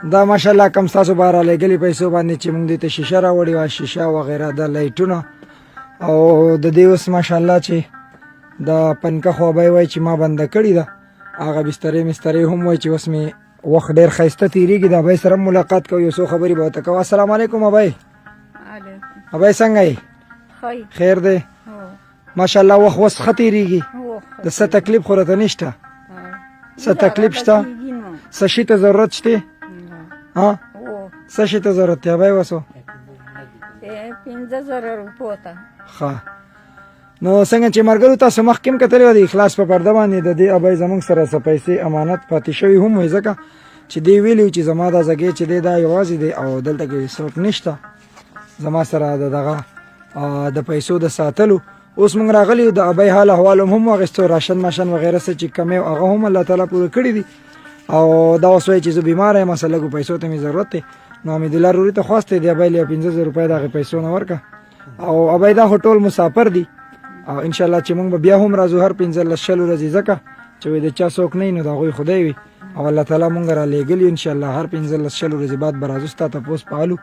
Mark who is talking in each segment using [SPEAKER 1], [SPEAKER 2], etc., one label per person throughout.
[SPEAKER 1] دا ماشاءالله کم ستاسو به رالیږلي پیسو باندې چې موږ دې ته شیشه راوړې وه، شیشه وغیره د لایټونه او د دې اوس ماشاءالله چې د پنکه خوابی وایي چې ما بنده کړې ده، هغه بسترې مسترې هم وایي چې اوس مې وخت ډېر ښایسته تېرېږي. د ابۍ سره ملاقات کوو، یو څو خبرې به ورته کوو. السلام علیکم ابۍ. ابۍ څنګه یې؟ خیر دی؟ ماشاءالله وخت اوس ښه تېرېږي، د څه تکلیف خو راته نشته؟ څه تکلیف شته؟ څه شي ته ضرورت شته؟ څه شي ته ضرورت دی ابۍ اوسو؟
[SPEAKER 2] 15,000 روپو ته.
[SPEAKER 1] ښه نو څنګه چې ملګرو تاسو مخکې هم کتلې وه د اخلاص په پرده باندې د دې ابۍ زموږ سره څه پیسې امانت پاتې شوي هم وي، ځکه چې دی ویلي و چې زما دا ځګی چې دی دا یوازې دی او دلته کې څوک نشته زما سره د دغه د پیسو د ساتلو. اوس موږ راغلي یو د ابۍ حال احوال هم واخیستو، راشن ماشن وغیره څه چې کمی و هغه هم الله تعالی پوره کړي دي او دا اوس وایي چې زه بیماره یم، اصل لږو پیسو ته مې ضرورت دی. نو حمیدالله روري ته خواست دی ابۍ له 15,000 روپۍ د هغې پیسو نه ورکړه او ابۍ دا خو ټول مسافر دي او انشاءالله چې موږ به بیا هم راځو هر 15-20 ورځې، ځکه چې وایي د چا څوک نه وي نو د هغوی خدای وي او الله تعالی موږ رالیږلي انشاءالله هر 15-20 ورځې بعد به راځو ستا تپوس په حالو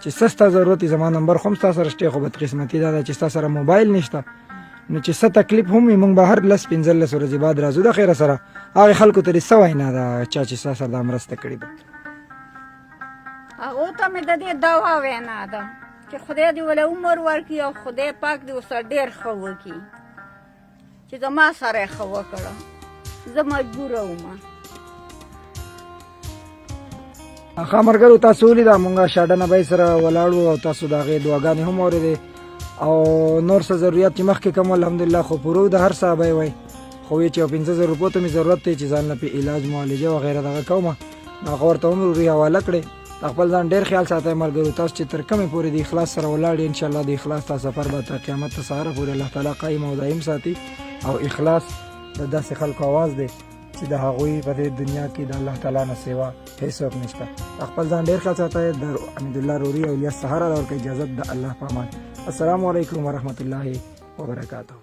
[SPEAKER 1] چې څه ستا ضرورت وي. زما نمبر خو هم ستا سره شته، خو بدقسمتي دا ده چې ستا سره موبایل نشته، نو چې څه تکلیف هم وي موږ به هر 10-15 ورځې بعد راځو. د خیره سره هغې خلکو ته دې څه وینا ده چا چې ستا سره دا مرسته کړې ده؟
[SPEAKER 2] هغو ته مې د دې دعا وینا ده چې خدای دې ولې عمر ورکړي او خدای پاک دې ورسره ډېر ښه وکړي چې زما سره یې ښه وکړه، زه مجبوره وم.
[SPEAKER 1] ښه ملګرو تاسو ولیده مونږ شاډن ابۍ سره ولاړ وو او تاسو د هغې دعاګانې هم اورېدې او نور څه ضرورت چې مخکې کوم الحمدلله خو پوره د هر څه ابۍ وایي، خو وایي چې 15,000 روپو ته مې ضرورت دی چې ځان له پې علاج معالجه وغیره دغه کومه، نو هغه ورته هم روري حواله کړې. د خپل ځان ډېر خیال ساتئ ملګرو، تاسو چې تر کومې پورې د اخلاص سره ولاړ یې انشاءالله د اخلاص تا سفر به تر قیامت ته سهاره پورې الله تعالی قایم او دایم ساتي او اخلاص د داسې خلکو اواز دی چې د هغوی په دې دنیا کې د الله تعالی نه سوا هېڅوک نشته. د خپل ځان ډېر خیال ساتئ. د حمیدالله روري اولیا سهاره راورکوي. اجازت د الله په امان. السلام علیکم ورحمة الله وبرکاته.